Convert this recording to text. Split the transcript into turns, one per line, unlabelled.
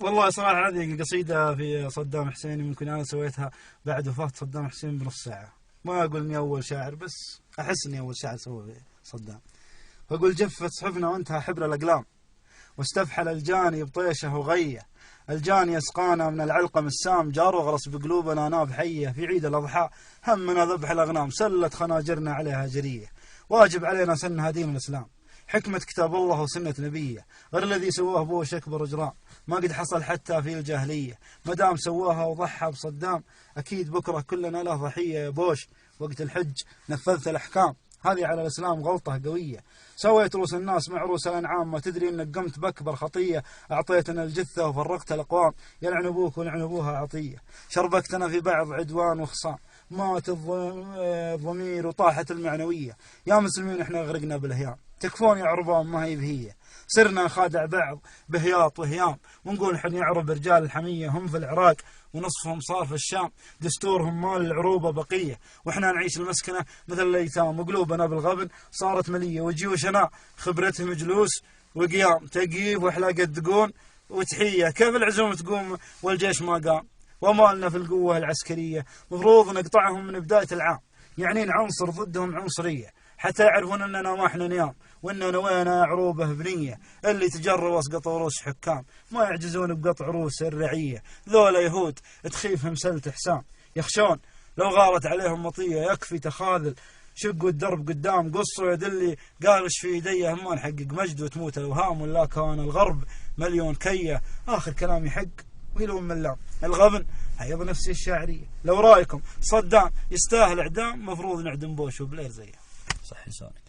والله صراحة هذه قصيدة في صدام حسين، يمكن أنا سويتها بعد وفاة صدام حسين بنص ساعة. ما أقول إني أول شاعر، بس أحس إني أول شاعر سوى صدام. فأقول جفت صحفنا وانتهى حبر الأقلام، واستفحل الجاني بطيشه وغيه. الجاني يسقانا من العلقم السام، جار وغرس بقلوبنا ناب حيه. في عيد الأضحى همنا ذبح الأغنام، سلت خناجرنا عليها جريه. واجب علينا سنها دين الإسلام، حكمة كتاب الله وسنة نبيه. غير الذي سواه بوش أكبر إجرام، ما قد حصل حتى في الجاهلية. مدام سواها وضحى بصدام، أكيد بكرة كلنا له ضحية يا بوش. وقت الحج نفذت الأحكام، هذه على الإسلام غلطة قوية. سويت روس الناس مع روس الأنعام، ما تدري إنك قمت بأكبر خطية. أعطيتنا الجثة وفرقت الأقوام، يلعن أبوك ولعن أبوها عطية. شربكتنا في بعض عدوان وخصام، مات الضمير وطاحت المعنوية. يا مسلمين احنا غرقنا بالهيام، تكفون يا عربان ما هي بهية. صرنا نخادع بعض بهياط وهيام، ونقول نحن يعرب رجال الحمية هم في العراق ونصفهم صار في الشام. دستورهم مال العروبة بقية، واحنا نعيش المسكنة مثل الأيتام. وقلوبنا بالغبن صارت ملية، وجيوشنا خبرتهم جلوس وقيام. تقييف وحلاقة دقون وتحية، كيف العزوم تقوم والجيش ما قام؟ ومالنا في القوة العسكرية، مفروض نقطعهم من بداية العام. يعني عنصر ضدهم عنصرية، حتى يعرفون أننا ما احنا نيام، وأننا وينا عروبة بنية. اللي تجروا اسقط رؤوس حكام، ما يعجزون بقطع رؤوس الرعية. ذولا يهود تخيفهم سلة حسام، يخشون لو غارت عليهم مطية. يكفي تخاذل، شقوا الدرب قدام، قصوا يد اللي قارش في يديه. ما نحقق مجد وتموت الأوهام، ولا كان الغرب مليون كية. آخر كلام يحق ويلوم ملام. الغبن هي بنفسي الشاعرية. لو رايكم صدام يستاهل إعدام، مفروض نعدم بوش وبلير زيه. صح لسانك.